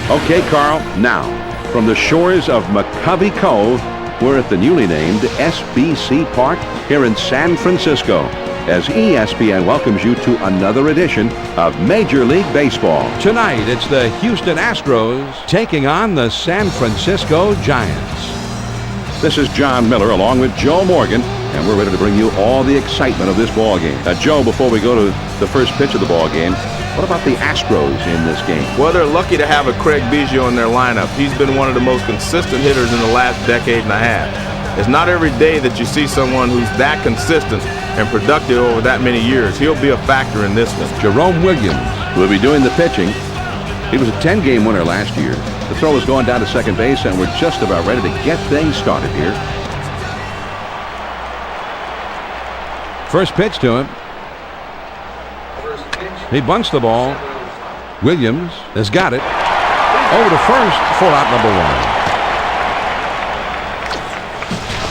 Okay, Carl, now, from the shores of McCovey Cove, we're at the newly named SBC Park here in San Francisco as ESPN welcomes you to another edition of Major League Baseball. Tonight, it's the Houston Astros taking on the San Francisco Giants. This is John Miller along with Joe Morgan, and we're ready to bring you all the excitement of this ball game. Joe, before we go to the first pitch of the ball game, what about the Astros in this game? Well, they're lucky to have a Craig Biggio in their lineup. He's been one of the most consistent hitters in the last decade and a half. It's not every day that you see someone who's that consistent and productive over that many years. He'll be a factor in this one. Jerome Williams will be doing the pitching. He was a 10-game winner last year. The throw is going down to second base, and we're just about ready to get things started here. First pitch to him. He bunts the ball. Williams has got it. Over to first for out number one.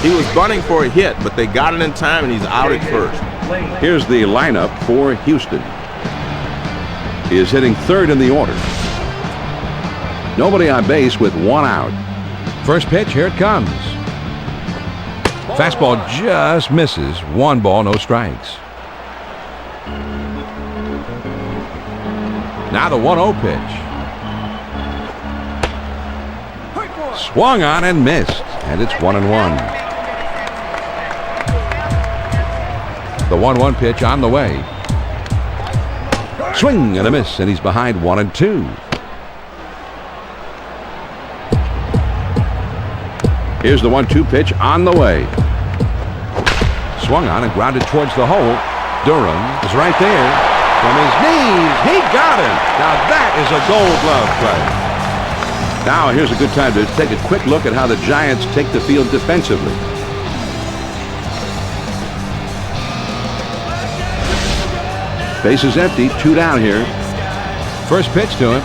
He was bunting for a hit, but they got it in time, and he's out at first. Here's the lineup for Houston. He is hitting third in the order. Nobody on base with one out. First pitch, here it comes. Fastball just misses. 1 ball, no strikes. Now the 1-0 pitch. Swung on and missed, and it's 1-1. The 1-1 pitch on the way. Swing and a miss, and he's behind 1-2. Here's the 1-2 pitch on the way. Swung on and grounded towards the hole. Durham is right there. From his knees, he got him. Now that is a Gold Glove play. Now here's a good time to take a quick look at how the Giants take the field defensively. Base is empty, 2 down here. First pitch to him.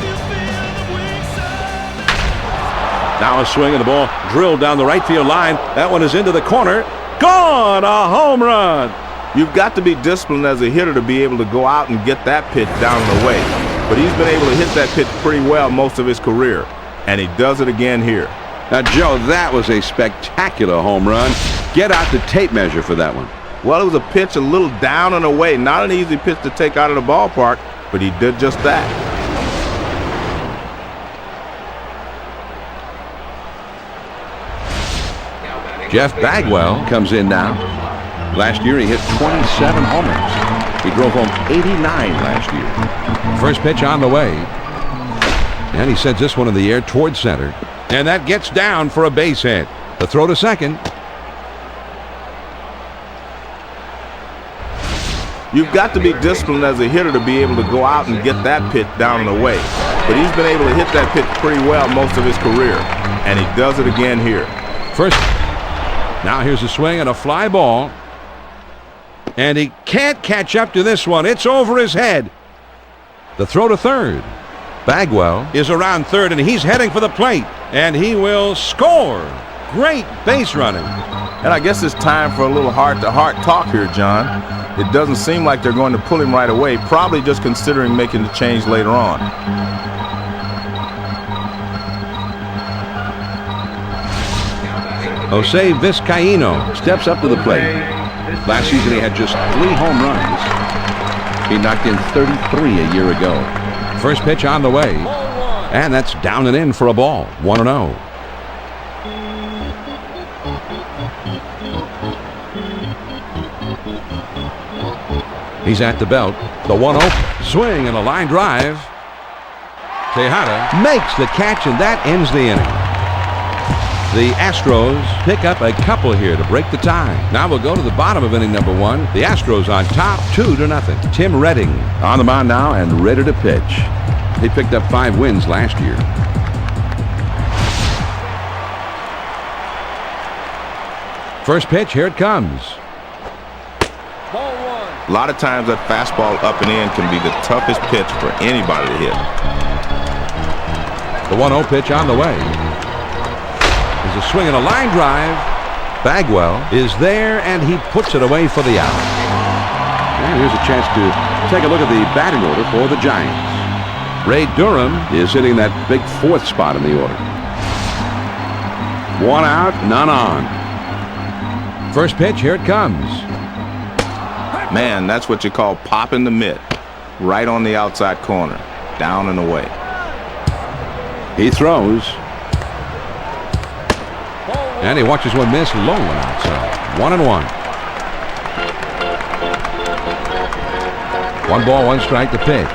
Now a swing and the ball drilled down the right field line. That one is into the corner. Gone! A home run! You've got to be disciplined as a hitter to be able to go out and get that pitch down and away. But he's been able to hit that pitch pretty well most of his career, and he does it again here. Now, Joe, that was a spectacular home run. Get out the tape measure for that one. Well, it was a pitch a little down and away. Not an easy pitch to take out of the ballpark, but he did just that. Jeff Bagwell comes in now. Last year he hit 27 homers. He drove home 89 last year. First pitch on the way. And he sends this one in the air towards center. And that gets down for a base hit. The throw to second. You've got to be disciplined as a hitter to be able to go out and get that pitch down and away. But he's been able to hit that pitch pretty well most of his career, and he does it again here. First. Now here's a swing and a fly ball. And he can't catch up to this one. It's over his head. The throw to third. Bagwell is around third, and he's heading for the plate. And he will score. Great base running. And I guess it's time for a little heart-to-heart talk here, John. It doesn't seem like they're going to pull him right away, probably just considering making the change later on. Jose Vizcaíno steps up to the plate. Last season he had just 3 home runs. He knocked in 33 a year ago. First pitch on the way. And that's down and in for a ball. 1-0. He's at the belt. The 1-0 swing and a line drive. Tejada makes the catch, and that ends the inning. The Astros pick up a couple here to break the tie. Now we'll go to the bottom of inning number 1. The Astros on top, 2-0. Tim Redding on the mound now and ready to pitch. He picked up 5 wins last year. First pitch, here it comes. Ball 1. A lot of times that fastball up and in can be the toughest pitch for anybody to hit. The 1-0 pitch on the way. There's a swing and a line drive. Bagwell is there, and he puts it away for the out. And here's a chance to take a look at the batting order for the Giants. Ray Durham is hitting that big fourth spot in the order. One out, none on. First pitch, here it comes. Man, that's what you call popping the mitt. Right on the outside corner. Down and away. He throws. And he watches one miss, low one outside. 1-1. 1 ball, 1 strike to pitch.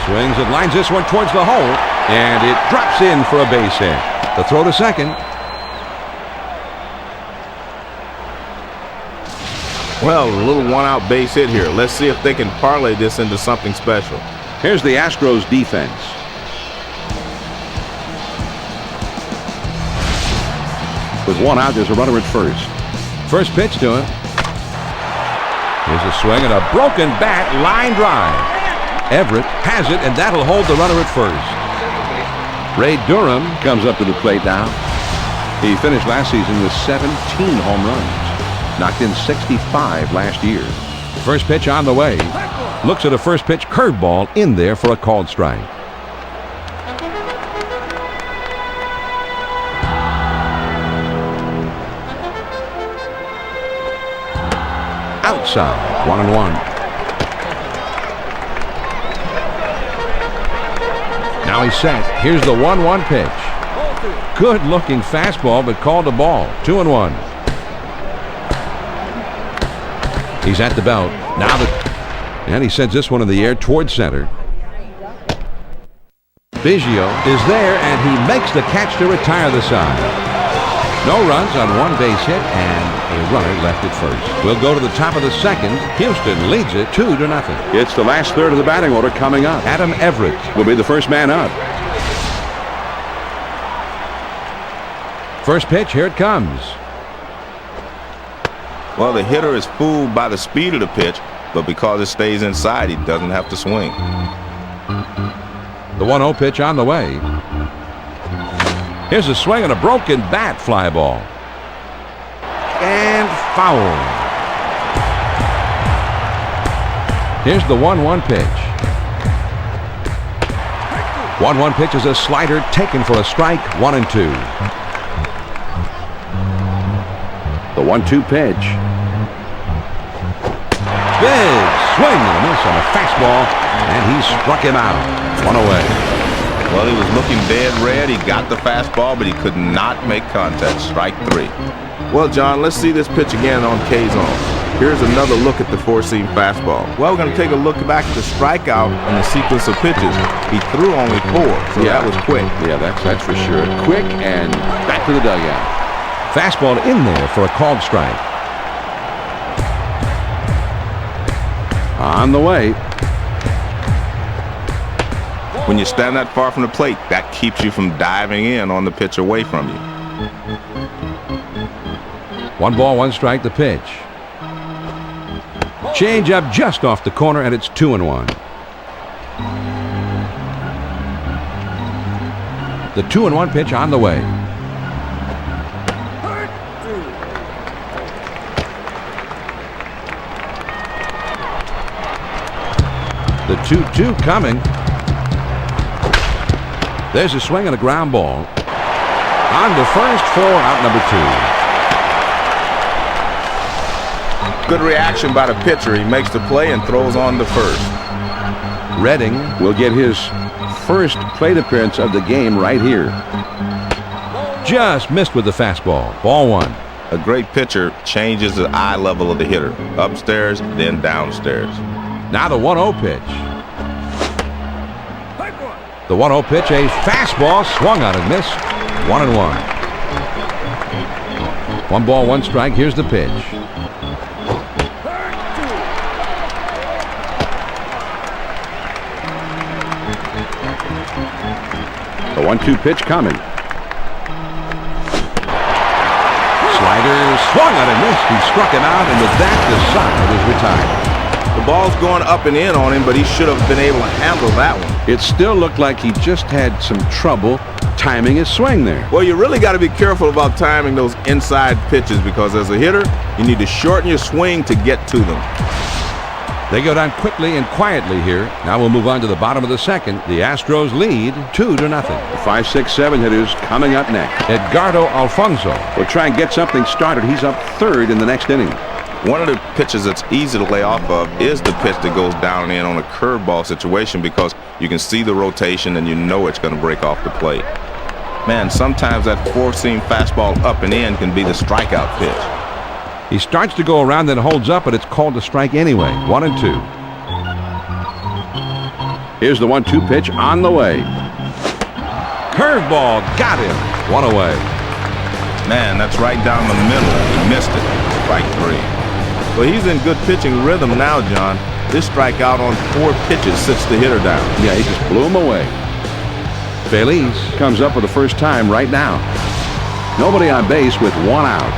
Swings and lines this one towards the hole. And it drops in for a base hit. The throw to second. Well, a little one-out base hit here. Let's see if they can parlay this into something special. Here's the Astros defense. With 1 out, there's a runner at first. First pitch to him. Here's a swing and a broken bat, line drive. Everett has it, and that'll hold the runner at first. Ray Durham comes up to the plate now. He finished last season with 17 home runs. Knocked in 65 last year. First pitch on the way. Looks at a first pitch curveball in there for a called strike. Outside, 1-1. Now he's set. Here's the 1-1 pitch. Good looking fastball, but called a ball. 2-1. He's at the belt. And he sends this one in the air towards center. Biggio is there, and he makes the catch to retire the side. No runs on 1 base hit, and a runner left at first. We'll go to the top of the second. Houston leads it 2-0. It's the last third of the batting order coming up. Adam Everett will be the first man up. First pitch, here it comes. Well, the hitter is fooled by the speed of the pitch, but because it stays inside, he doesn't have to swing. The 1-0 pitch on the way. Here's a swing and a broken bat, fly ball. And foul. Here's the 1-1 pitch. 1-1 pitch is a slider taken for a strike. 1-2. The 1-2 pitch. Big swing and a miss on a fastball, and he struck him out. 1 away. Well, he was looking dead red. He got the fastball, but he could not make contact. Strike 3. Well, John, let's see this pitch again on K-zone. Here's another look at the four-seam fastball. Well, we're going to take a look back at the strikeout and the sequence of pitches. He threw only 4, so that was quick. Yeah, that's for sure. Quick and back to the dugout. Fastball in there for a called strike. On the way. When you stand that far from the plate, that keeps you from diving in on the pitch away from you. 1 ball, 1 strike, the pitch. Change up just off the corner, and it's 2-1. The 2-1 pitch on the way. The 2-2 coming. There's a swing and a ground ball. On to first for out number 2. Good reaction by the pitcher. He makes the play and throws on to first. Redding will get his first plate appearance of the game right here. Just missed with the fastball. Ball 1. A great pitcher changes the eye level of the hitter. Upstairs, then downstairs. Now the 1-0 pitch. The 1-0 pitch, a fastball, swung on and missed. 1-1. 1 ball, 1 strike. Here's the pitch. The 1-2 pitch coming. Slider swung on and missed. He struck him out, and with that, the side is retired. The ball's going up and in on him, but he should have been able to handle that one. It still looked like he just had some trouble timing his swing there. Well, you really got to be careful about timing those inside pitches, because as a hitter, you need to shorten your swing to get to them. They go down quickly and quietly here. Now we'll move on to the bottom of the second. The Astros lead 2-0. The 5, 6, 7 hitters coming up next. Edgardo Alfonso will try and get something started. He's up third in the next inning. One of the pitches that's easy to lay off of is the pitch that goes down and in on a curveball situation, because you can see the rotation and you know it's going to break off the plate. Man, sometimes that four-seam fastball up and in can be the strikeout pitch. He starts to go around, then holds up, but it's called a strike anyway. 1-2. Here's the 1-2 pitch on the way. Curveball, got him. 1 away. Man, that's right down the middle. He missed it. Strike 3. Well, he's in good pitching rhythm now, John. This strikeout on 4 pitches sits the hitter down. Yeah, he just blew him away. Feliz comes up for the first time right now. Nobody on base with 1 out.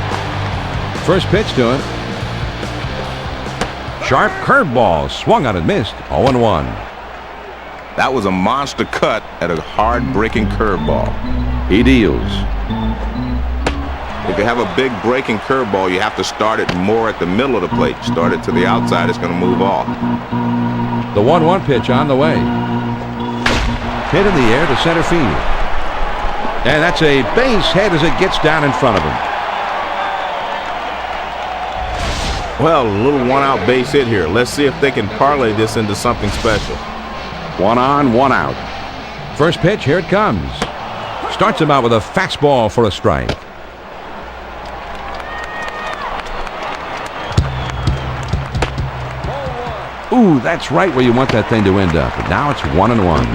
First pitch to him. Sharp curveball, swung on and missed. 0-1. That was a monster cut at a hard-breaking curveball. He deals. If you have a big breaking curveball, you have to start it more at the middle of the plate. Start it to the outside, it's going to move off. The 1-1 pitch on the way. Hit in the air to center field. And that's a base hit as it gets down in front of him. Well, a little 1-out base hit here. Let's see if they can parlay this into something special. 1 on, 1 out. First pitch, here it comes. Starts him out with a fastball for a strike. Ooh, that's right where you want that thing to end up. But now it's 1-1.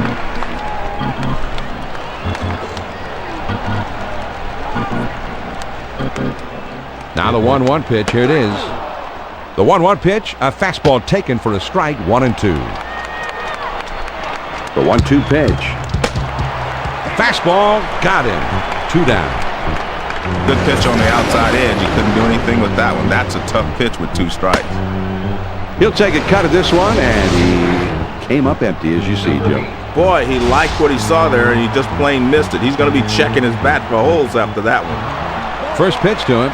Now the 1-1 pitch, here it is. The 1-1 pitch, a fastball taken for a strike, 1-2. The 1-2 pitch. Fastball, got him. 2 down. Good pitch on the outside edge. You couldn't do anything with that one. That's a tough pitch with 2 strikes. He'll take a cut at this one, and he came up empty, as you see, Joe. Boy, he liked what he saw there, and he just plain missed it. He's going to be checking his bat for holes after that one. First pitch to him.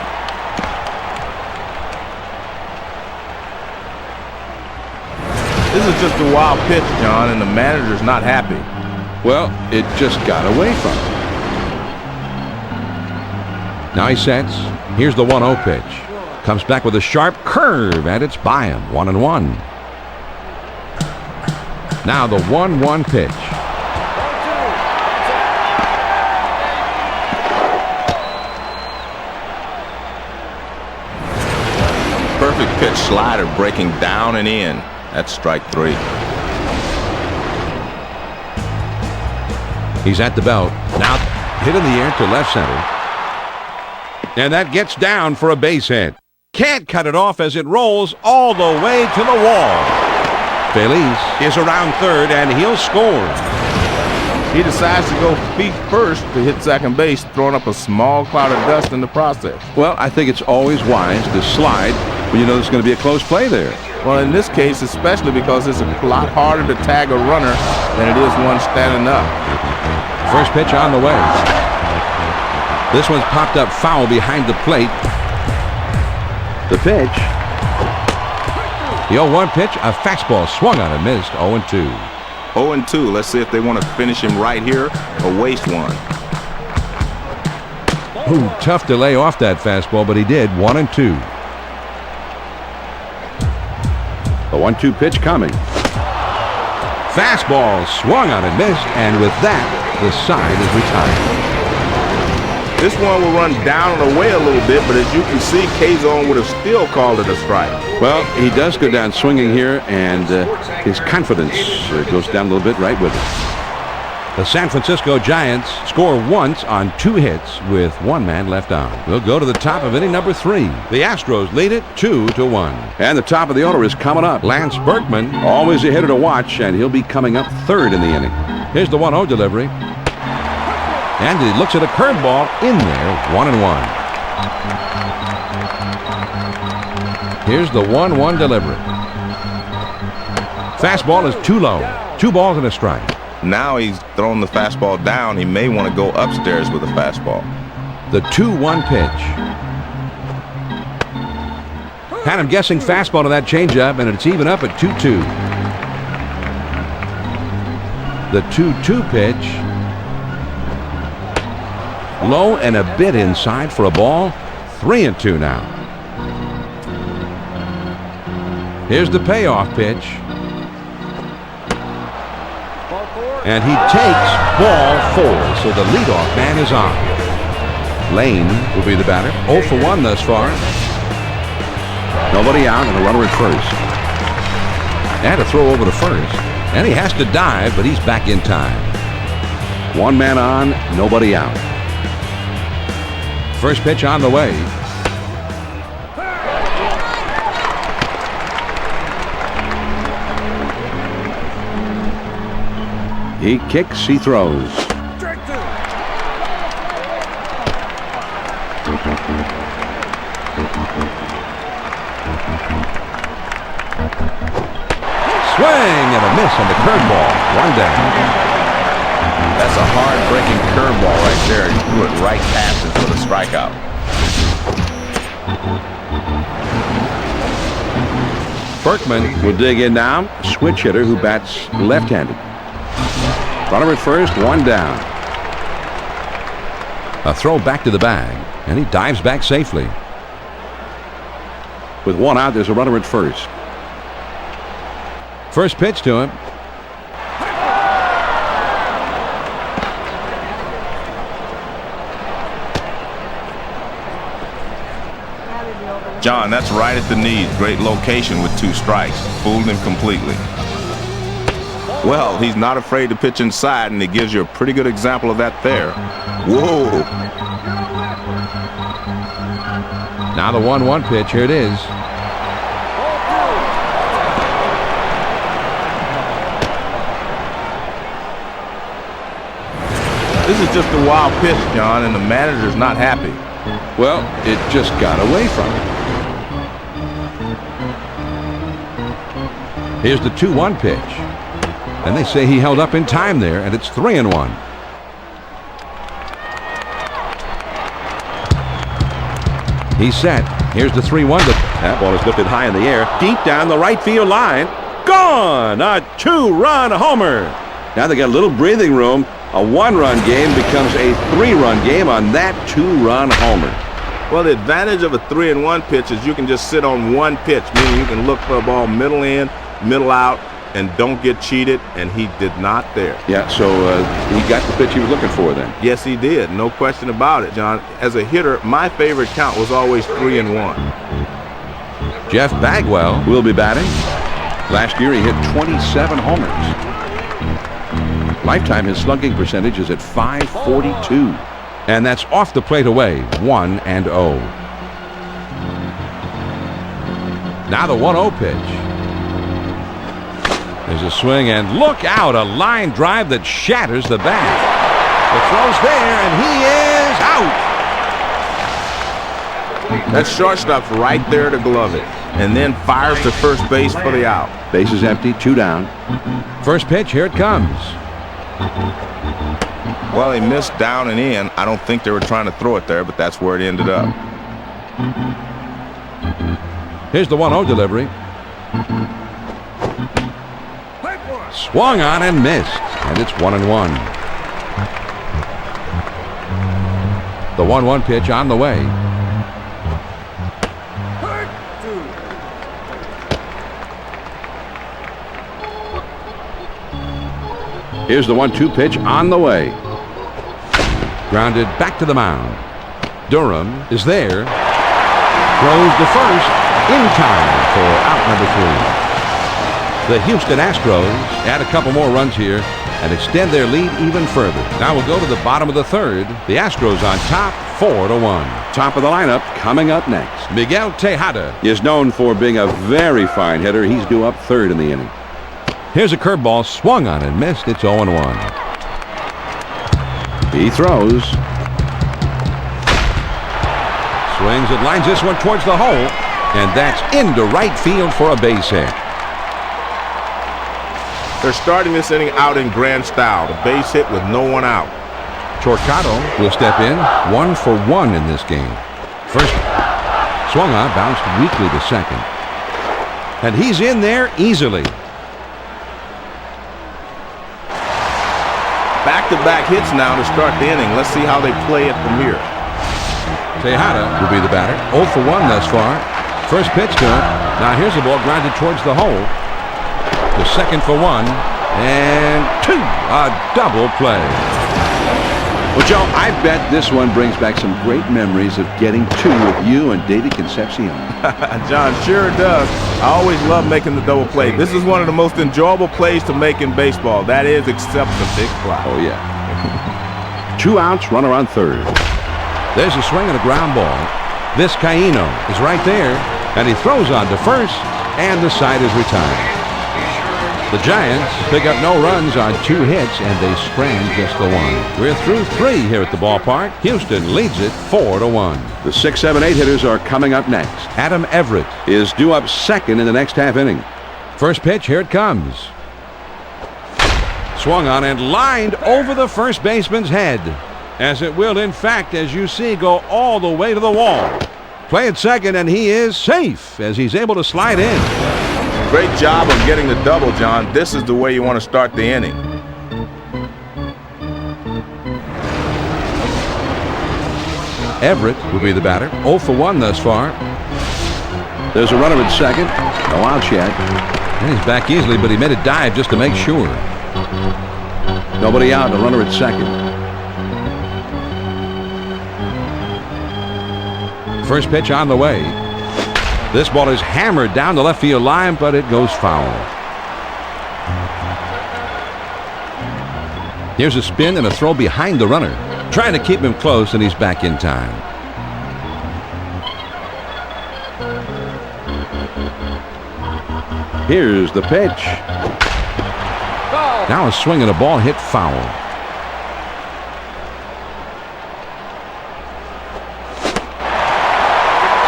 This is just a wild pitch, John, and the manager's not happy. Well, it just got away from him. Now he sets. Here's the 1-0 pitch. Comes back with a sharp curve, and it's by him. 1-1. Now the 1-1 pitch. Perfect pitch slider breaking down and in. That's strike 3. He's at the belt. Now hit in the air to left center. And that gets down for a base hit. Can't cut it off as it rolls all the way to the wall. Feliz is around third, and he'll score. He decides to go feet first to hit second base, throwing up a small cloud of dust in the process. Well, I think it's always wise to slide when you know there's going to be a close play there. Well, in this case, especially because it's a lot harder to tag a runner than it is one standing up. First pitch on the way. This one's popped up foul behind the plate. The pitch. The 0-1 pitch, a fastball swung on and missed. 0-2. 0-2. Let's see if they want to finish him right here or waste one. Ooh, tough to lay off that fastball, but he did. 1-2. The 1-2 pitch coming. Fastball swung on and missed, and with that, the side is retired. This one will run down and away a little bit, but as you can see, K-Zone would have still called it a strike. Well, he does go down swinging here, and his confidence goes down a little bit right with it. The San Francisco Giants score once on 2 hits with 1 man left on. We'll go to the top of inning number 3. The Astros lead it 2-1. And the top of the order is coming up. Lance Berkman, always a hitter to watch, and he'll be coming up third in the inning. Here's the 1-0 delivery. And he looks at a curveball in there, 1-1. Here's the 1-1 delivery. Fastball is too low. 2 balls and a strike. Now he's thrown the fastball down. He may want to go upstairs with a fastball. The 2-1 pitch. Had him guessing fastball to that changeup, and it's even up at 2-2. The 2-2 pitch. Low and a bit inside for a ball. 3-2 now. Here's the payoff pitch. And he takes ball 4, so the leadoff man is on. Lane will be the batter. 0 for 1 thus far. Nobody out and a runner at first. And a throw over to first. And he has to dive, but he's back in time. One man on, nobody out. First pitch on the way. He kicks, he throws. Swing and a miss on the curveball. One down. That's a hard-breaking curveball right there. He threw it right past it for the strikeout. Berkman will dig in now. Switch hitter who bats left-handed. Runner at first, one down. A throw back to the bag, and he dives back safely. With one out, there's a runner at first. First pitch to him. John, that's right at the knees. Great location with 2 strikes. Fooled him completely. Well, he's not afraid to pitch inside, and he gives you a pretty good example of that there. Whoa. Now the 1-1 pitch. Here it is. This is just a wild pitch, John, and the manager's not happy. Well, it just got away from him. Here's the 2-1 pitch. And they say he held up in time there, and it's 3-1. He's set. Here's the 3-1. That ball is lifted high in the air, deep down the right field line. Gone! A 2-run homer. Now they got a little breathing room. A 1-run game becomes a 3-run game on that 2-run homer. Well, the advantage of a 3-1 pitch is you can just sit on one pitch, meaning you can look for a ball middle in, middle out, and don't get cheated, and he did not there. Yeah, so he got the pitch he was looking for then. Yes, he did. No question about it, John. As a hitter, my favorite count was always 3-1. Jeff Bagwell will be batting. Last year he hit 27 homers. Lifetime his slugging percentage is at .542. And that's off the plate away, 1-0. Now the 1-0 pitch. There's a swing, and look out, a line drive that shatters the bat. The throw's there, and he is out. That shortstop's right there to glove it, and then fires to first base for the out. Base is empty, 2 down. First pitch, here it comes. Well, he missed down and in. I don't think they were trying to throw it there, but that's where it ended up. Here's the 1-0 delivery. Swung on and missed, and it's 1-1. The 1-1 pitch on the way. Here's the 1-2 pitch on the way. Grounded back to the mound. Durham is there. Throws to first in time for out number 3. The Houston Astros add a couple more runs here and extend their lead even further. Now we'll go to the bottom of the 3rd. The Astros on top, 4-1. Top of the lineup coming up next. Miguel Tejada is known for being a very fine hitter. He's due up 3rd in the inning. Here's a curveball swung on and missed. It's 0-1. He throws. Swings and lines this one towards the hole. And that's into right field for a base hit. They're starting this inning out in grand style. The base hit with no one out. Torquato will step in, 1 for 1 in this game. First Swung on, bounced weakly to second. And he's in there easily. Back-to-back hits now to start the inning. Let's see how they play it from here. Tejada will be the batter. 0 for 1 thus far. First pitch to him. Now here's the ball grounded towards the hole. The second for 1. And 2. A double play. Well, Joe, I bet this one brings back some great memories of getting 2 with you and David Concepcion. John, sure does. I always love making the double play. This is one of the most enjoyable plays to make in baseball. That is, except the big fly. Oh, yeah. 2 outs, runner on third. There's a swing and a ground ball. Vizcaíno is right there, and he throws on to first, and the side is retired. The Giants pick up no runs on 2 hits, and they strand just the 1. We're through 3 here at the ballpark. Houston leads it 4-1. The 6, 7, 8 hitters are coming up next. Adam Everett is due up second in the next half inning. First pitch, here it comes. Swung on and lined over the first baseman's head, as it will, in fact, as you see, go all the way to the wall. Play at second, and he is safe as he's able to slide in. Great job of getting the double, John. This is the way you want to start the inning. Everett will be the batter. 0 for 1 thus far. There's a runner at second. No outs yet. And he's back easily, but he made a dive just to make sure. Nobody out. A runner at second. First pitch on the way. This ball is hammered down the left field line, but it goes foul. Here's a spin and a throw behind the runner, trying to keep him close, and he's back in time. Here's the pitch. Now a swing and a ball hit foul.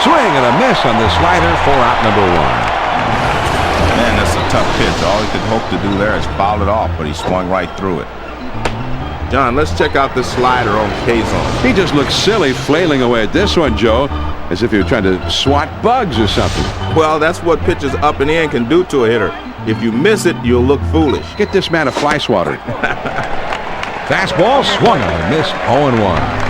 Swing and a miss on the slider for out number 1. Man, that's a tough pitch. All he could hope to do there is foul it off, but he swung right through it. John, let's check out this slider on K-zone. He just looks silly flailing away at this one, Joe, as if he were trying to swat bugs or something. Well, that's what pitches up and in can do to a hitter. If you miss it, you'll look foolish. Get this man a fly swatter. Fastball swung on and missed 0-1.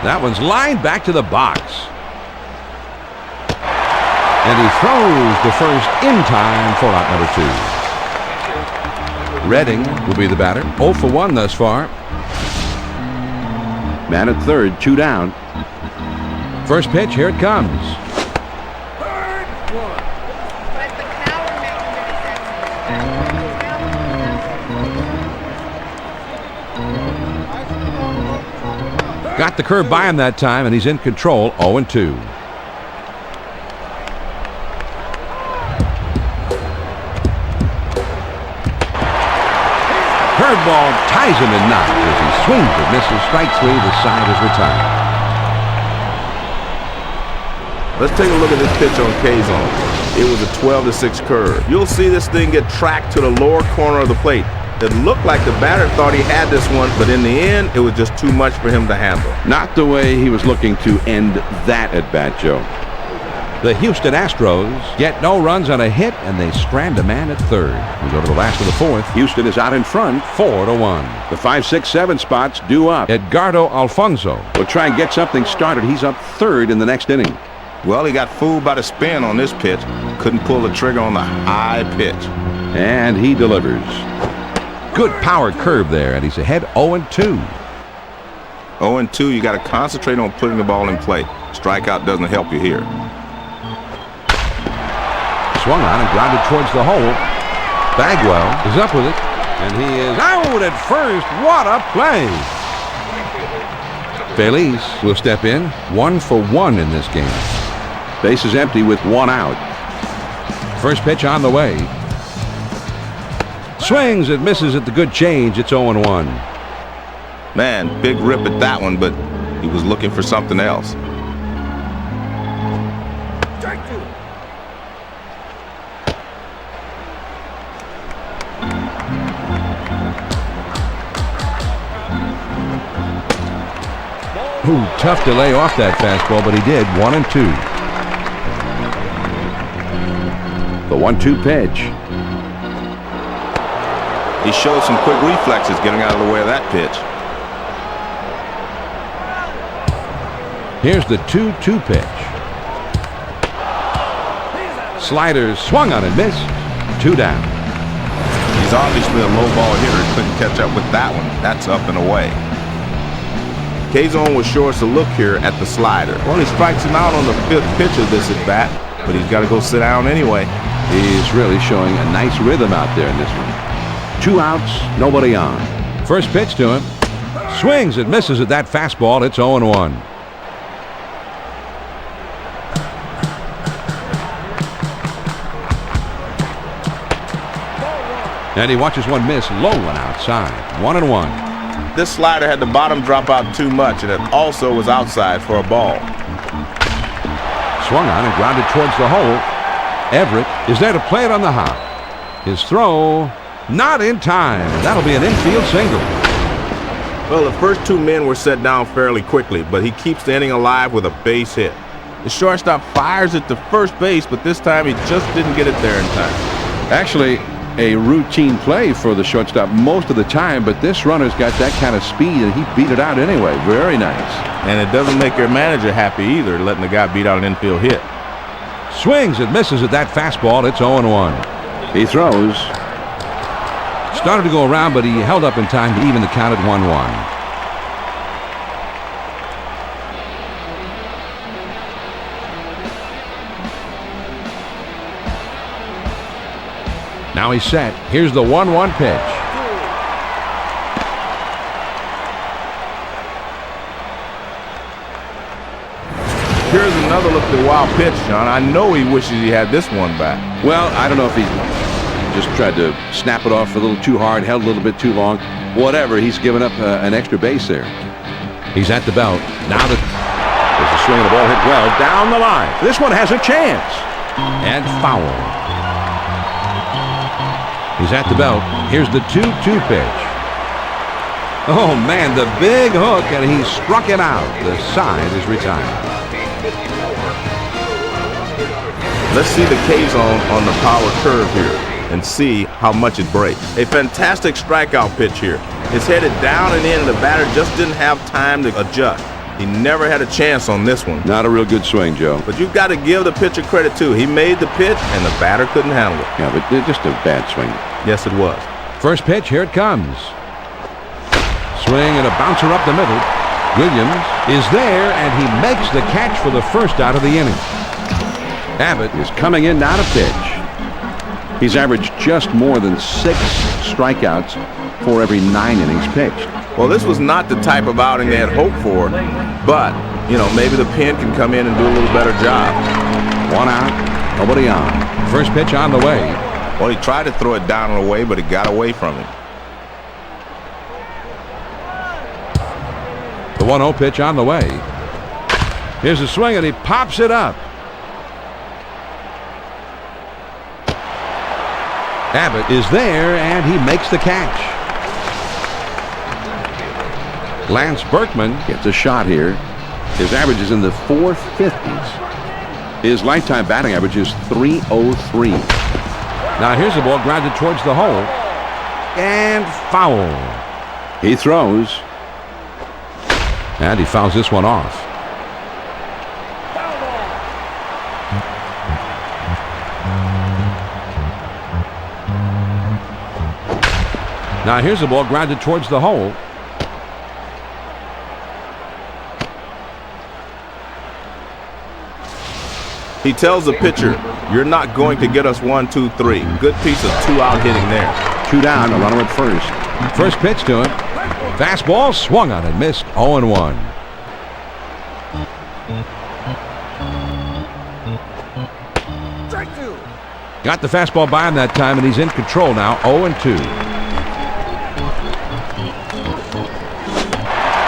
That one's lined back to the box. And he throws the first in time for out number 2. Redding will be the batter. 0 for 1 thus far. Man at third, 2 down. First pitch, here it comes. Got the curve by him that time, and he's in control, 0-2. Curveball ties him in knot as he swings and misses. Strike 3, the side is retired. Let's take a look at this pitch on K-zone. It was a 12-6 curve. You'll see this thing get tracked to the lower corner of the plate. It looked like the batter thought he had this one, but in the end, it was just too much for him to handle. Not the way he was looking to end that at bat, Joe. The Houston Astros get no runs on a hit, and they strand a man at third. We go to the last of the 4th. Houston is out in front, 4-1. The 5, 6, 7 spots due up. Edgardo Alfonso will try and get something started. He's up third in the next inning. Well, he got fooled by the spin on this pitch. Couldn't pull the trigger on the high pitch. And he delivers. Good power curve there, and he's ahead 0-2. 0-2, you got to concentrate on putting the ball in play. Strikeout doesn't help you here. Swung on and grounded towards the hole. Bagwell is up with it, and he is out at first. What a play! Feliz will step in, 1 for 1 in this game. Base is empty with 1 out. First pitch on the way. Swings and misses at the good change. It's 0-1. Man, big rip at that one, but he was looking for something else. Ooh, tough to lay off that fastball, but he did. 1-2. The 1-2 pitch. He showed some quick reflexes getting out of the way of that pitch. Here's the 2-2 pitch. Slider swung on and missed. 2 down. He's obviously a low ball hitter. Couldn't catch up with that one. That's up and away. K-Zone was sure us a look here at the slider. Well, he strikes him out on the 5th pitch of this at bat, but he's got to go sit down anyway. He's really showing a nice rhythm out there in this one. 2 outs, nobody on. First pitch to him. Swings and misses at that fastball. It's 0-1. And he watches one miss, low one outside. 1-1. This slider had the bottom drop out too much, and it also was outside for a ball. Swung on and grounded towards the hole. Everett is there to play it on the hop. His throw, not in time. That'll be an infield single. Well, the first 2 men were set down fairly quickly, but he keeps the inning alive with a base hit. The shortstop fires at the first base, but this time he just didn't get it there in time. Actually, a routine play for the shortstop most of the time, but this runner's got that kind of speed, and he beat it out anyway. Very nice. And it doesn't make your manager happy either, letting the guy beat out an infield hit. Swings and misses at that fastball. It's 0-1. He throws. Started to go around, but he held up in time to even the count at 1-1. Now he's set. Here's the 1-1 pitch. Here's another look at the wild pitch, John. I know he wishes he had this one back. Well, I don't know if he just tried to snap it off a little too hard, held a little bit too long. Whatever, he's given up an extra base there. He's at the belt. Now there's a swing of the ball hit well down the line. This one has a chance. And foul. He's at the belt. Here's the 2-2 pitch. Oh, man, the big hook, and he struck him out. The side is retired. Let's see the K-Zone on the power curve here and see how much it breaks. A fantastic strikeout pitch here. It's headed down and in, and the batter just didn't have time to adjust. He never had a chance on this one. Not a real good swing, Joe. But you've got to give the pitcher credit, too. He made the pitch, and the batter couldn't handle it. Yeah, but just a bad swing. Yes, it was. First pitch, here it comes. Swing and a bouncer up the middle. Williams is there, and he makes the catch for the first out of the inning. Abbott is coming in now to pitch. He's averaged just more than 6 strikeouts for every 9 innings pitched. Well, this was not the type of outing they had hoped for, but, you know, maybe the pen can come in and do a little better job. 1 out, nobody on. First pitch on the way. Well, he tried to throw it down and away, but it got away from him. The 1-0 pitch on the way. Here's the swing, and he pops it up. Abbott is there, and he makes the catch. Lance Berkman gets a shot here. His average is in the 450s. His lifetime batting average is .303. Now here's the ball grounded towards the hole. And foul. He throws. And he fouls this one off. Now here's the ball grounded towards the hole. He tells the pitcher, you're not going to get us 1, 2, 3. Good piece of 2-out hitting there. 2 down, a runner at first. First pitch to him. Fastball swung on and missed. 0-1. Got the fastball by him that time, and he's in control now. 0-2.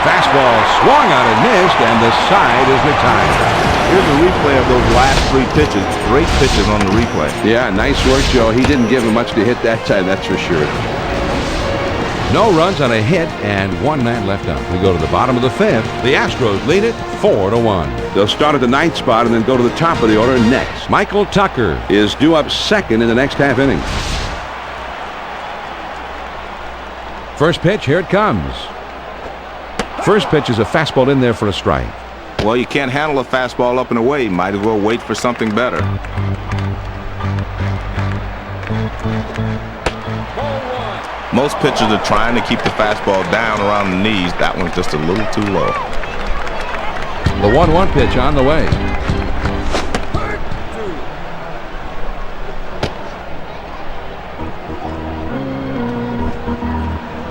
Fastball swung on and missed, and the side is retired. Here's a replay of those last 3 pitches. Great pitches on the replay. Yeah, nice work, Joe. He didn't give him much to hit that time, that's for sure. No runs on a hit and one man left up. We go to the bottom of the fifth. The Astros lead it 4-1. They'll start at the ninth spot and then go to the top of the order next. Michael Tucker is due up second in the next half inning. First pitch, here it comes. First pitch is a fastball in there for a strike. Well, you can't handle a fastball up and away. Might as well wait for something better. Most pitchers are trying to keep the fastball down around the knees. That one's just a little too low. The 1-1 pitch on the way.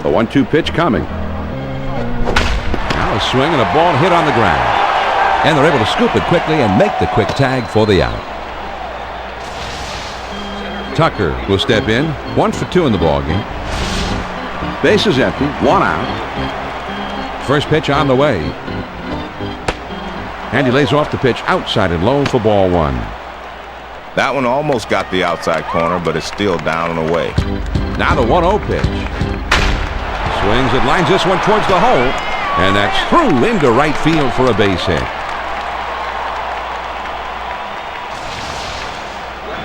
The 1-2 pitch coming. Now a swing and a ball hit on the ground. And they're able to scoop it quickly and make the quick tag for the out. Tucker will step in. 1 for 2 in the ballgame. Base is empty. 1 out. First pitch on the way. And he lays off the pitch outside and low for ball 1. That one almost got the outside corner, but it's still down and away. Now the 1-0 pitch. Swings it, lines this one towards the hole. And that's through into right field for a base hit.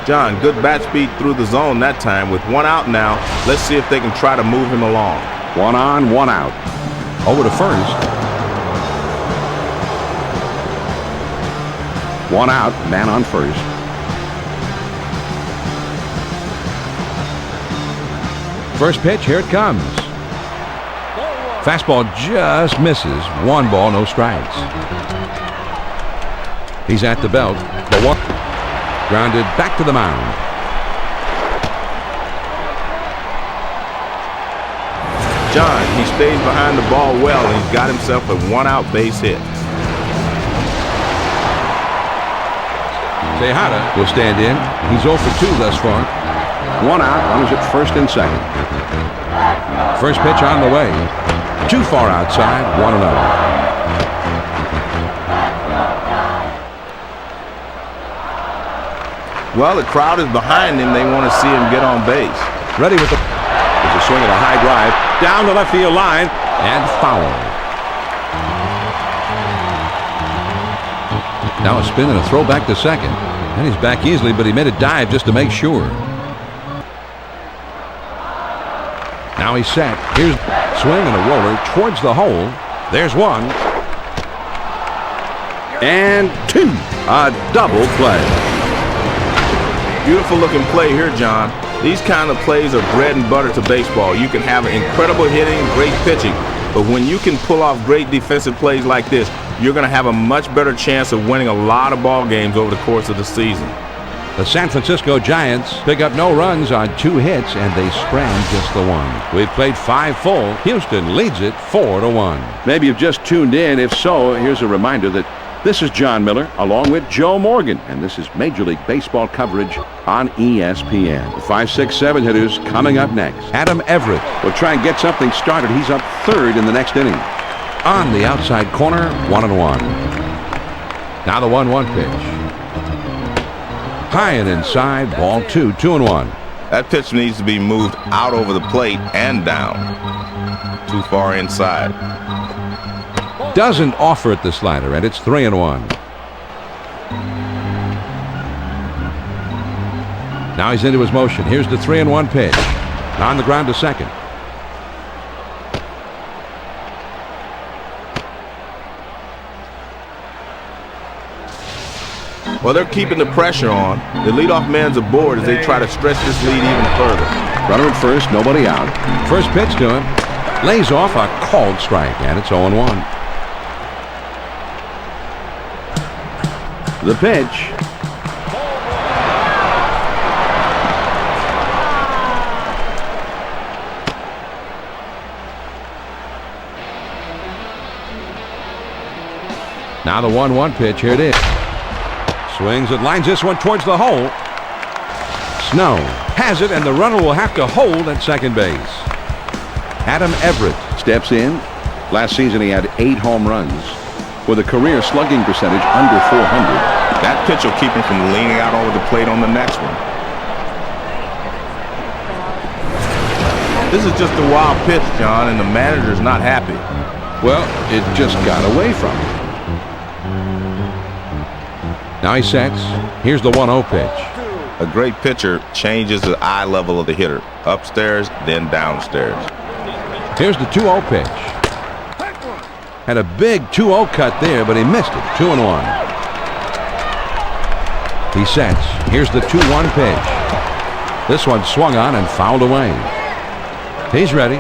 John, good bat speed through the zone that time. With 1 out now, let's see if they can try to move him along. 1 on, 1 out. Over to first. 1 out, man on first. First pitch, here it comes. Fastball just misses. 1 ball, no strikes. He's at the belt. The 1. Grounded back to the mound. John, he stays behind the ball well, and he's got himself a 1-out base hit. Tejada will stand in. He's 0 for 2 thus far. 1 out, runners at first and second. First pitch on the way. Too far outside, 1-0. Well, the crowd is behind him. They want to see him get on base. Ready with the... There's a swing of a high drive. Down the left field line. And foul. Now a spin and a throw back to second. And he's back easily, but he made a dive just to make sure. Now he's set. Here's swing and a roller towards the hole. There's 1. And 2. A double play. Beautiful looking play here, John. These kind of plays are bread and butter to baseball. You can have incredible hitting, great pitching, but when you can pull off great defensive plays like this, you're going to have a much better chance of winning a lot of ball games over the course of the season. The San Francisco Giants pick up no runs on 2 hits, and they sprang just the 1. We've played 5 full. Houston leads it 4-1. Maybe you've just tuned in. If so, here's a reminder that this is John Miller along with Joe Morgan, and this is Major League Baseball coverage on ESPN. The 5, 6, 7 hitters coming up next. Adam Everett will try and get something started. He's up 3rd in the next inning. On the outside corner, 1-1. Now the 1-1 pitch. High and inside, ball 2, 2-1. That pitch needs to be moved out over the plate and down. Too far inside. Doesn't offer it the slider, and it's 3-1. Now he's into his motion. Here's the 3-1 pitch. On the ground to second. Well, they're keeping the pressure on. The leadoff man's aboard as they try to stretch this lead even further. Runner at first, nobody out. First pitch to him. Lays off a called strike, and it's 0-1. The pitch. Now the 1-1 pitch. Here it is. Swings it, lines this one towards the hole. Snow has it, and the runner will have to hold at second base. Adam Everett steps in. Last season he had 8 home runs with a career slugging percentage under 400. That pitch will keep him from leaning out over the plate on the next one. This is just a wild pitch, John, and the manager's not happy. Well, it just got away from him. Now he sets. Here's the 1-0 pitch. A great pitcher changes the eye level of the hitter. Upstairs, then downstairs. Here's the 2-0 pitch. Had a big 2-0 cut there, but he missed it. 2-1. He sets. Here's the 2-1 pitch. This one swung on and fouled away. He's ready.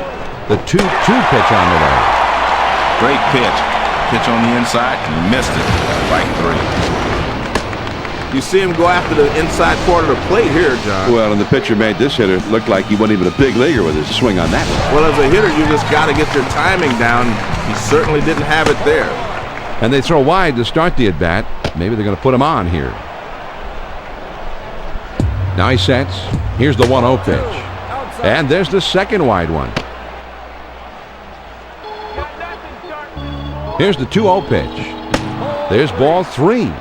The 2-2 pitch on the way. Great pitch. Pitch on the inside, and he missed it. Strike 3. You see him go after the inside part of the plate here, John. Well, and the pitcher made this hitter look like he wasn't even a big leaguer with his swing on that one. Well, as a hitter, you just got to get your timing down. He certainly didn't have it there. And they throw wide to start the at-bat. Maybe they're going to put him on here. Now he sets. Here's the 1-0 pitch. And there's the second wide one. Here's the 2-0 pitch. There's ball 3.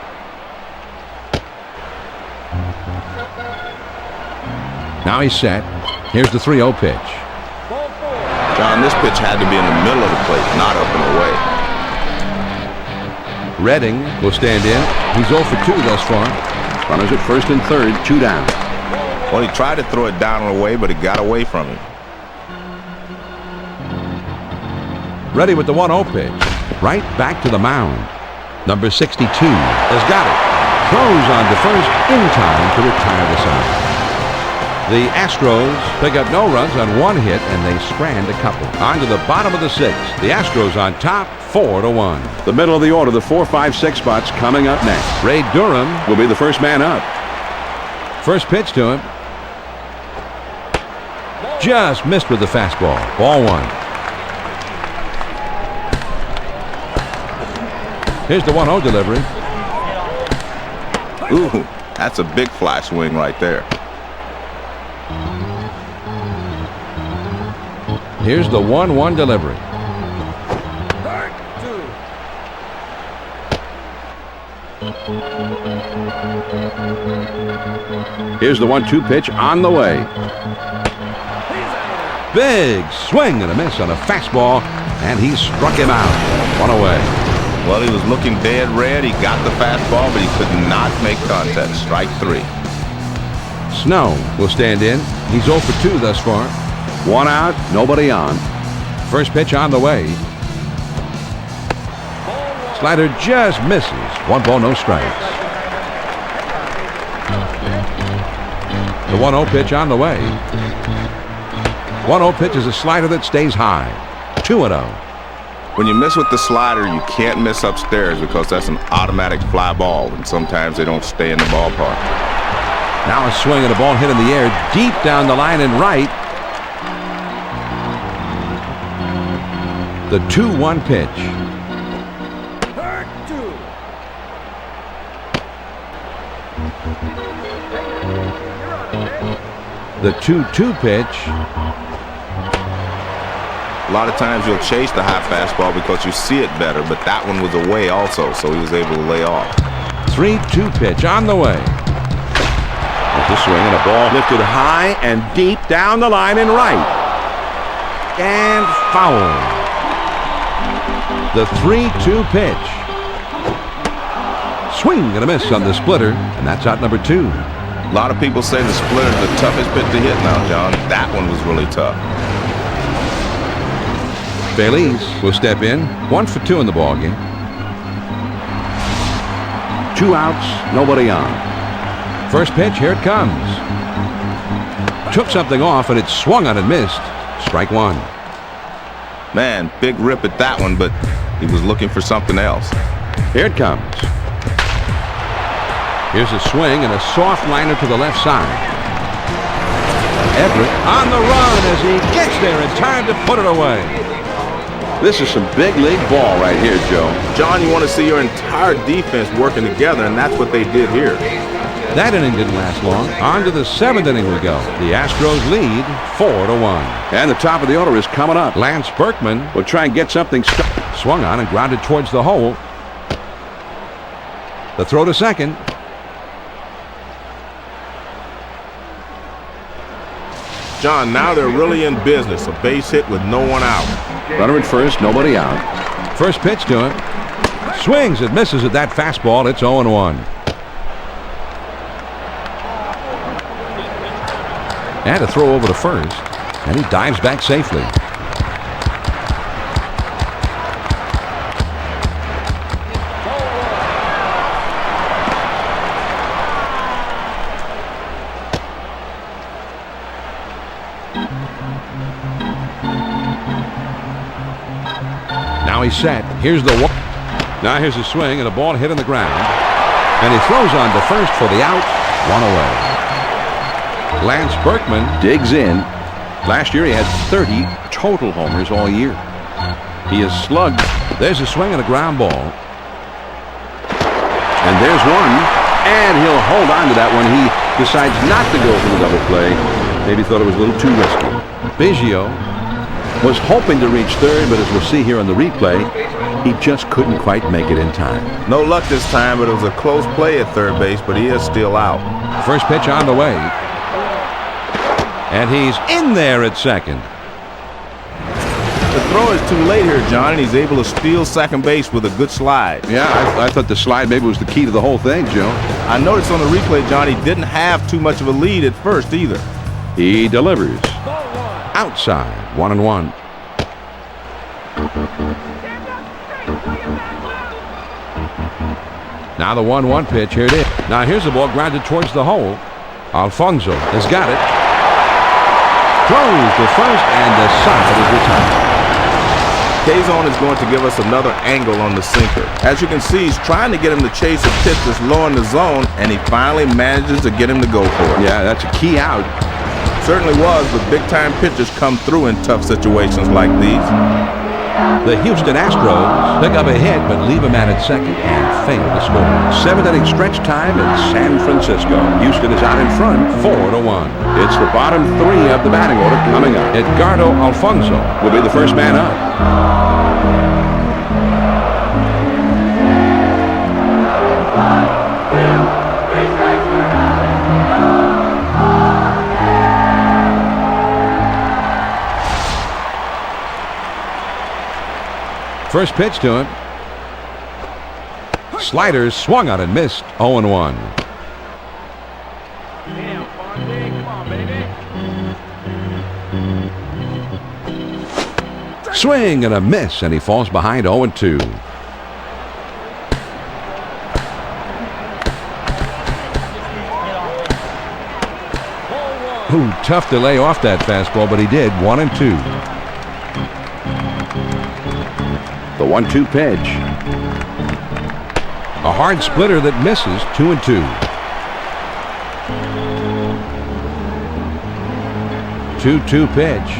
Now he's set. Here's the 3-0 pitch. John, this pitch had to be in the middle of the plate, not up and away. Redding will stand in. He's 0 for 2 thus far. Runners at first and third, 2 down. Well, he tried to throw it down and away, but it got away from him. Ready with the 1-0 pitch. Right back to the mound. Number 62 has got it. Throws on to first in time to retire the side. The Astros pick up no runs on 1 hit, and they strand a couple. On to the bottom of the 6th. The Astros on top, 4-1. The middle of the order, the 4, 5, 6 spots coming up next. Ray Durham will be the first man up. First pitch to him. Just missed with the fastball. Ball 1. Here's the 1-0 delivery. Ooh, that's a big fly swing right there. Here's the 1-1 delivery. Here's the 1-2 pitch on the way. Big swing and a miss on a fastball, and he struck him out. 1 away. Well, he was looking dead red. He got the fastball, but he could not make contact. Strike 3. Snow will stand in. He's 0 for 2 thus far. 1 out, nobody on. First pitch on the way. Slider just misses. 1 ball, no strikes. The 1-0 pitch on the way. 1-0 pitch is a slider that stays high. 2-0. When you miss with the slider, you can't miss upstairs because that's an automatic fly ball, and sometimes they don't stay in the ballpark. Now a swing and a ball hit in the air deep down the line and right. The 2-1 pitch. The 2-2 pitch. A lot of times you'll chase the high fastball because you see it better, but that one was away also, so he was able to lay off. 3-2 pitch on the way. With the swing and a ball lifted high and deep down the line and right. And foul. The 3-2 pitch. Swing and a miss on the splitter, and that's out number 2. A lot of people say the splitter is the toughest pitch to hit now, John. That one was really tough. Feliz will step in. 1 for 2 in the ballgame. 2 outs, nobody on. First pitch, here it comes. Took something off, and it swung on and missed. Strike 1. Man, big rip at that one, but he was looking for something else. Here it comes. Here's a swing and a soft liner to the left side. Everett on the run as he gets there in time to put it away. This is some big league ball right here, Joe. John, you want to see your entire defense working together, and that's what they did here. That inning didn't last long. On to the 7th inning we go. The Astros lead 4-1. And the top of the order is coming up. Lance Berkman will try and get something swung on and grounded towards the hole. The throw to second. John, now they're really in business. A base hit with no one out. Runner at first, nobody out. First pitch to him. Swings and misses at that fastball. It's 0-1. And a throw over to first. And he dives back safely. Now he's set. Here's the one. Now here's a swing and a ball hit on the ground. And he throws on to first for the out. One away. Lance Berkman Digs in. Last year he had 30 total homers all year. He has slugged. There's a swing and a ground ball. And there's one. And he'll hold on to that one. He decides not to go for the double play. Maybe thought it was a little too risky. Biggio Was hoping to reach third, but as we'll see here on the replay, he just couldn't quite make it in time. No luck this time, but it was a close play at third base, but he is still out. First pitch on the way. And he's in there at second. The throw is too late here, John, and he's able to steal second base with a good slide. Yeah, I thought the slide maybe was the key to the whole thing, Joe. I noticed on the replay, John, he didn't have too much of a lead at first either. He delivers. Outside, 1-1. Now the 1-1 pitch. Here it is. Now here's the ball grounded towards the hole. Alfonso has got it. Throws to first, and the side is retired. K-Zone is going to give us another angle on the sinker. As you can see, he's trying to get him to chase a pitch that's low in the zone, and he finally manages to get him to go for it. Yeah, that's a key out. Certainly was, but big-time pitchers come through in tough situations like these. The Houston Astros pick up a hit, but leave a man at second and fail to score. 7-inning stretch time in San Francisco. Houston is out in front, 4-1. It's the bottom three of the batting order coming up. Edgardo Alfonso Will be the first man up. First pitch to him. Sliders swung on and missed. 0-1. Swing and a miss, and he falls behind 0-2. Ooh, tough to lay off that fastball, but he did. 1-2. The 1-2 pitch. A hard splitter that misses. 2-2. 2-2 pitch.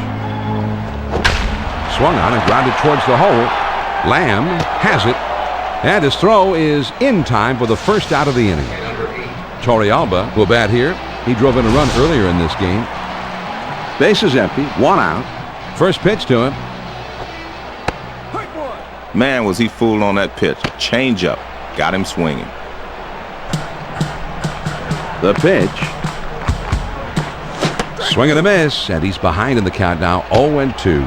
Swung on and grounded towards the hole. Lamb has it, and his throw is in time for the first out of the inning. Torrealba will bat here. He drove in a run earlier in this game. Base is empty, one out. First pitch to him. Man, was he fooled on that pitch. Change-up. Got him swinging. The pitch. Swing and a miss, and he's behind in the count now. 0-2.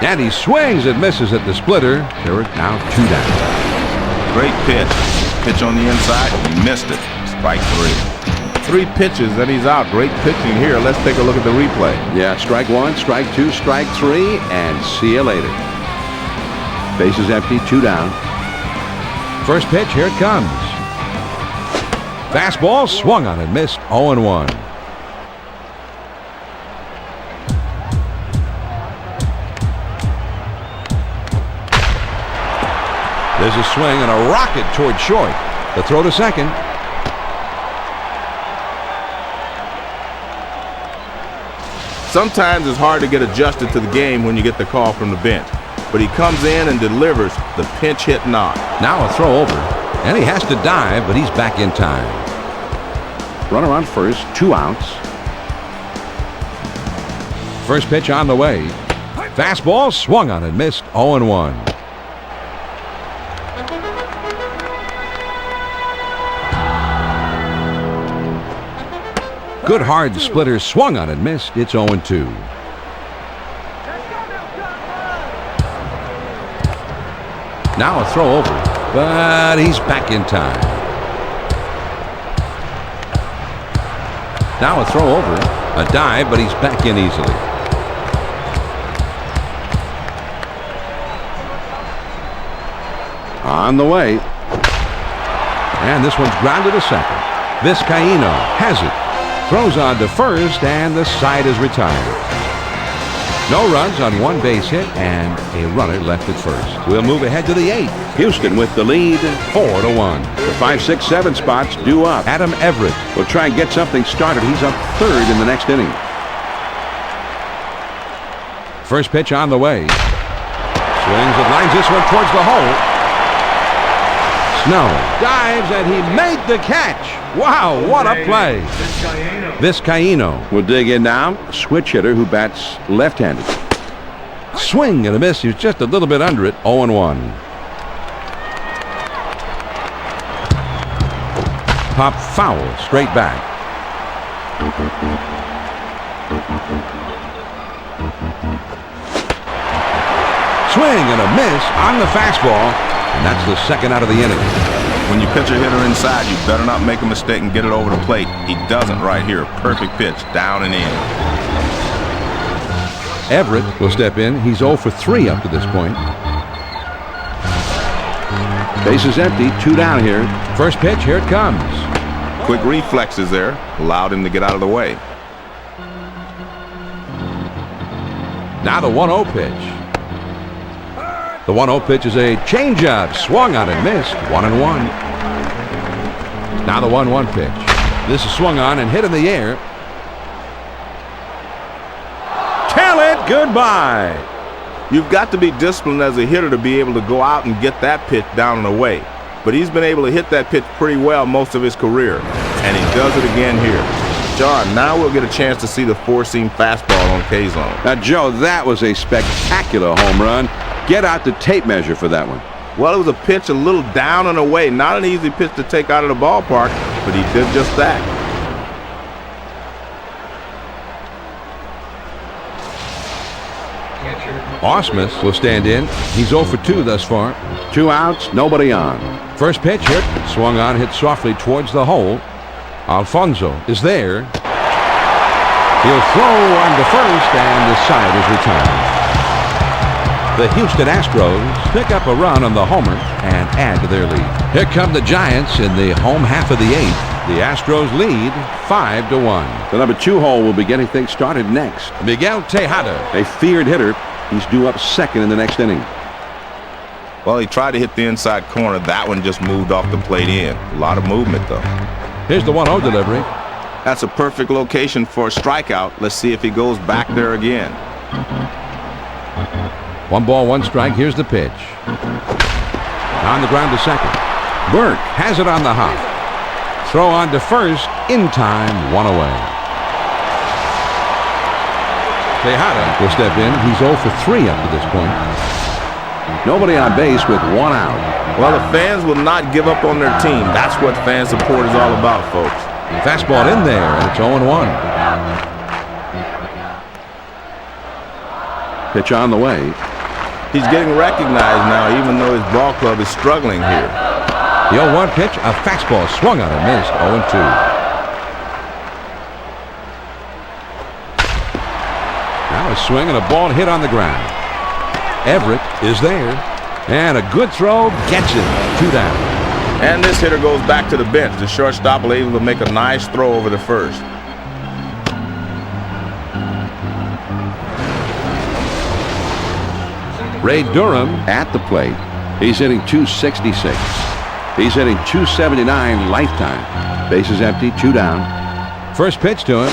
And he swings and misses at the splitter. They're now 2 down. Great pitch. Pitch on the inside. He missed it. Strike 3. 3 pitches and he's out. Great pitching here. Let's take a look at the replay. Yeah, strike 1, strike 2, strike 3, and see you later. Base is empty, 2 down. First pitch, here it comes. Fastball swung on and missed. 0-1. There's a swing and a rocket toward short. The throw to second. Sometimes it's hard to get adjusted to the game when you get the call from the bench. But he comes in and delivers the pinch hit knock. Now a throw over. And he has to dive, but he's back in time. Runner on first, 2 outs. First pitch on the way. Fastball swung on and missed. 0-1. good hard splitter swung on and missed. It's 0-2. Now a throw over, but he's back in time. Now a throw over, a dive, but he's back in easily. On the way. And this one's grounded to second. Vizcaíno has it. Throws on to first, and the side is retired. No runs on one base hit, and a runner left at first. We'll move ahead to the 8th. Houston with the lead, 4-1. The 5, 6, 7 spots due up. Adam Everett will try and get something started. He's up 3rd in the next inning. First pitch on the way. Swings and lines this one towards the hole. Snow dives, and he made the catch. Wow, what a play. Vizcaíno will dig in now. Switch hitter who bats left-handed. Swing and a miss. He was just a little bit under it. 0-1. Pop foul straight back. Swing and a miss on the fastball, and that's the second out of the inning. When you pitch a hitter inside, you better not make a mistake and get it over the plate. He doesn't right here. Perfect pitch, down and in. Everett will step in. He's 0 for 3 up to this point. Base is empty, 2 down here. First pitch, here it comes. Quick reflexes there, allowed him to get out of the way. Now the 1-0 pitch. The 1-0 pitch is a changeup, swung on and missed. 1-1. Now the 1-1 pitch. This is swung on and hit in the air. Tell it goodbye. You've got to be disciplined as a hitter to be able to go out and get that pitch down and away. But he's been able to hit that pitch pretty well most of his career, and he does it again here. John, now we'll get a chance to see the 4-seam fastball on K-zone. Now, Joe, that was a spectacular home run. Get out the tape measure for that one. Well, it was a pitch a little down and away. Not an easy pitch to take out of the ballpark, but he did just that. Osmus will stand in. He's 0 for 2 thus far. 2 outs, nobody on. First pitch hit, swung on, hit softly towards the hole. Alfonso is there. He'll throw on to first, and the side is retired. The Houston Astros pick up a run on the homer and add to their lead. Here come the Giants in the home half of the 8th. The Astros lead 5-1. The number 2 hole will be getting things started next. Miguel Tejada, a feared hitter. He's due up 2nd in the next inning. Well, he tried to hit the inside corner. That one just moved off the plate in. A lot of movement, though. Here's the 1-0 delivery. That's a perfect location for a strikeout. Let's see if he goes back there again. 1 ball, 1 strike. Here's the pitch. On the ground to second. Burke has it on the hop. Throw on to first. In time. 1 away. Tejada will step in. He's 0 for 3 up to this point. Nobody on base with 1 out. Well, the fans will not give up on their team. That's what fan support is all about, folks. Fastball in there, and it's 0-1. Pitch on the way. He's getting recognized now, even though his ball club is struggling here. The 0-1 pitch, a fastball swung on and missed. 0-2. Now a swing and a ball hit on the ground. Everett is there, and a good throw gets it. 2 down. And this hitter goes back to the bench. The shortstop will be able to make a nice throw over the first. Ray Durham at the plate. He's hitting .266. He's hitting .279 lifetime. Base is empty, 2 down. First pitch to him.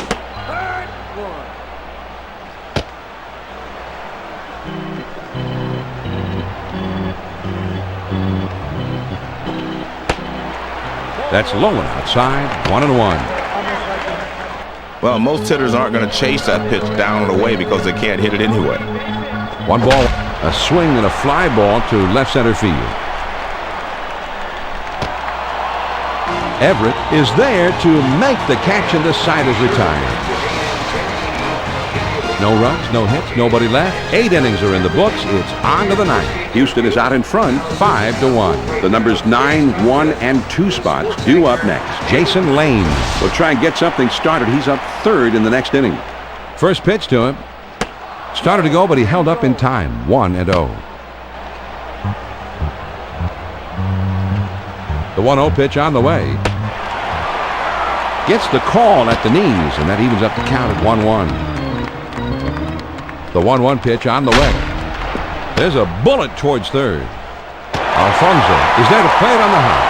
That's low and outside. 1-1. Well, most hitters aren't going to chase that pitch down and away because they can't hit it anyway. 1 ball, a swing and a fly ball to left center field. Everett is there to make the catch, and the side is retired. No runs, no hits, nobody left. 8 innings are in the books. It's on to the 9th. Houston is out in front, 5-1. The numbers 9, 1, and 2 spots due up next. Jason Lane will try and get something started. He's up 3rd in the next inning. First pitch to him. Started to go, but he held up in time. 1-0. The 1-0 pitch on the way. Gets the call at the knees, and that evens up the count at 1-1. The 1-1 pitch on the way. There's a bullet towards third. Alfonso is there to play it on the hop.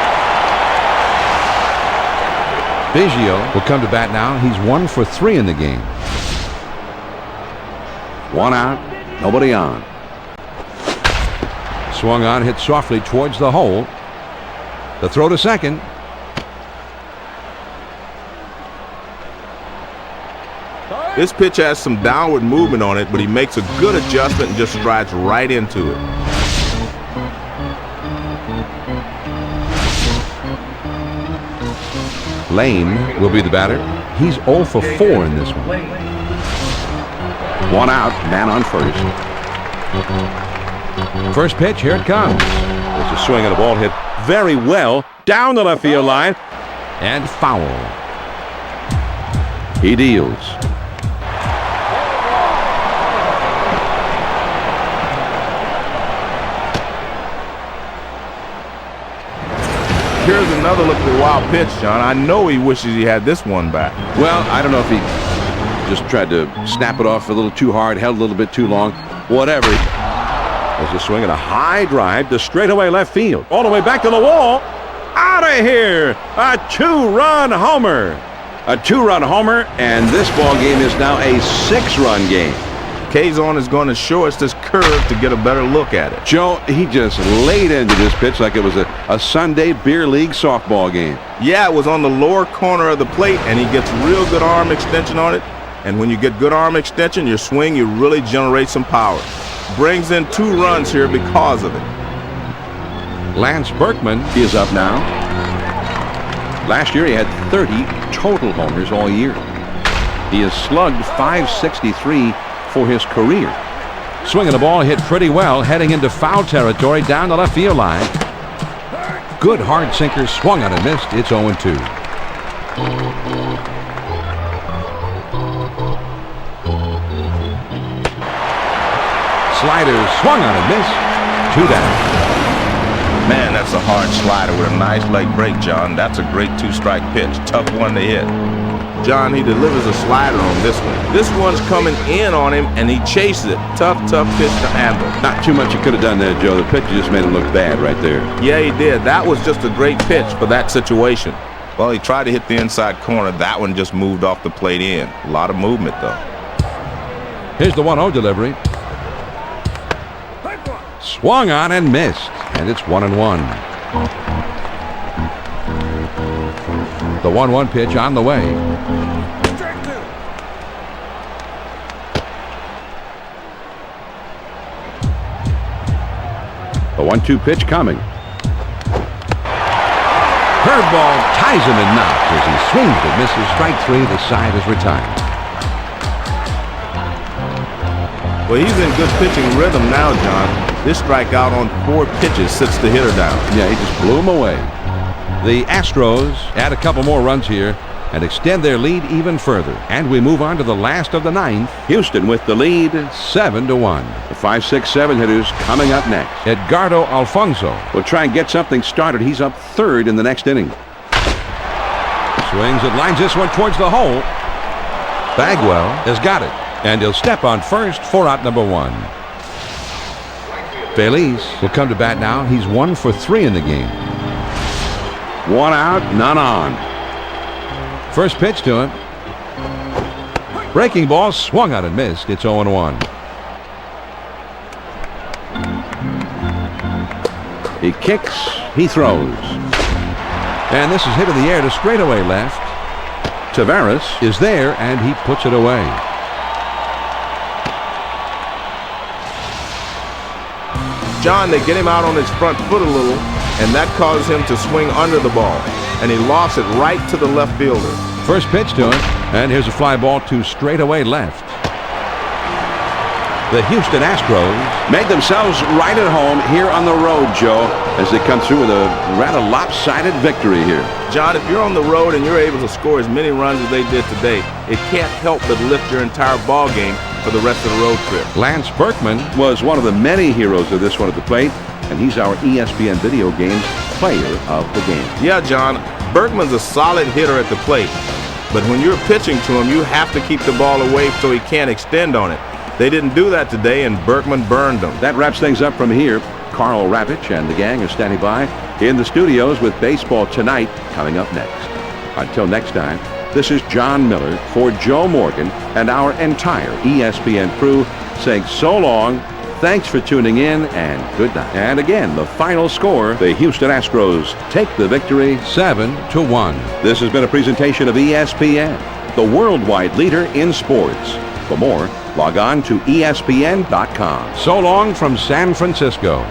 Biggio will come to bat now. He's 1 for 3 in the game. 1 out, nobody on. Swung on, hit softly towards the hole. The throw to second. This pitch has some downward movement on it, but he makes a good adjustment and just strides right into it. Lane will be the batter. He's 0 for 4 in this one. 1 out, man on first. First pitch, here it comes. There's a swing and a ball hit very well down the left field line. And foul. He deals. Here's another look at the wild pitch, John. I know he wishes he had this one back. Well, I don't know if he just tried to snap it off a little too hard, held a little bit too long, whatever. There's a swing and a high drive to straightaway left field. All the way back to the wall. Out of here. A 2-run homer. A 2-run homer, and this ball game is now a 6-run game. Kazon is going to show us this curve to get a better look at it. Joe, he just laid into this pitch like it was a Sunday beer league softball game. Yeah, it was on the lower corner of the plate, and he gets real good arm extension on it. And when you get good arm extension, your swing, you really generate some power. Brings in 2 runs here because of it. Lance Berkman is up now. Last year he had 30 total homers all year. He has slugged .563 for his career. Swinging the ball, hit pretty well, heading into foul territory down the left field line. Good hard sinker, swung on and missed. It's 0-2. Slider swung on and missed. 2 down. Man, that's a hard slider with a nice leg break, John. That's a great 2-strike pitch. Tough one to hit. John, he delivers a slider on this one. This one's coming in on him, and he chases it. Tough pitch to handle. Not too much he could have done there, Joe. The pitch just made him look bad right there. Yeah, he did. That was just a great pitch for that situation. Well, he tried to hit the inside corner. That one just moved off the plate in. A lot of movement, though. Here's the 1-0 delivery. Swung on and missed, and it's 1-1. The 1-1 pitch on the way. The 1-2 pitch coming. Curveball ties him in knots as he swings and misses. Strike 3. The side is retired. Well, he's in good pitching rhythm now, John. This strikeout on 4 pitches sits the hitter down. Yeah, he just blew him away. The Astros add a couple more runs here and extend their lead even further. And we move on to the last of the 9th. Houston with the lead. 7-1. The 5, 6, 7 hitters coming up next. Edgardo Alfonso will try and get something started. He's up 3rd in the next inning. Swings and lines this one towards the hole. Bagwell has got it, and he'll step on first for out number 1. Feliz will come to bat now. He's 1 for 3 in the game. 1 out, none on. First pitch to him. Breaking ball, swung on and missed. It's 0-1. He kicks, he throws. And this is hit in the air to straightaway left. Tavares is there, and he puts it away. John, they get him out on his front foot a little. and that caused him to swing under the ball, and he lost it right to the left fielder. First pitch to him, and here's a fly ball to straightaway left. The Houston Astros Make themselves right at home here on the road, Joe, as they come through with a rather lopsided victory here. John, if you're on the road and you're able to score as many runs as they did today, it can't help but lift your entire ball game for the rest of the road trip. Lance Berkman Was one of the many heroes of this one at the plate, and he's our ESPN Video Games Player of the Game. Yeah, John, Berkman's a solid hitter at the plate, but when you're pitching to him, you have to keep the ball away so he can't extend on it. They didn't do that today, and Berkman burned them. That wraps things up from here. Carl Ravitch and the gang are standing by in the studios with Baseball Tonight coming up next. Until next time, this is John Miller for Joe Morgan and our entire ESPN crew saying so long, thanks for tuning in, and good night. And again, the final score, the Houston Astros take the victory 7-1. This has been a presentation of ESPN, the worldwide leader in sports. For more, log on to ESPN.com. So long from San Francisco.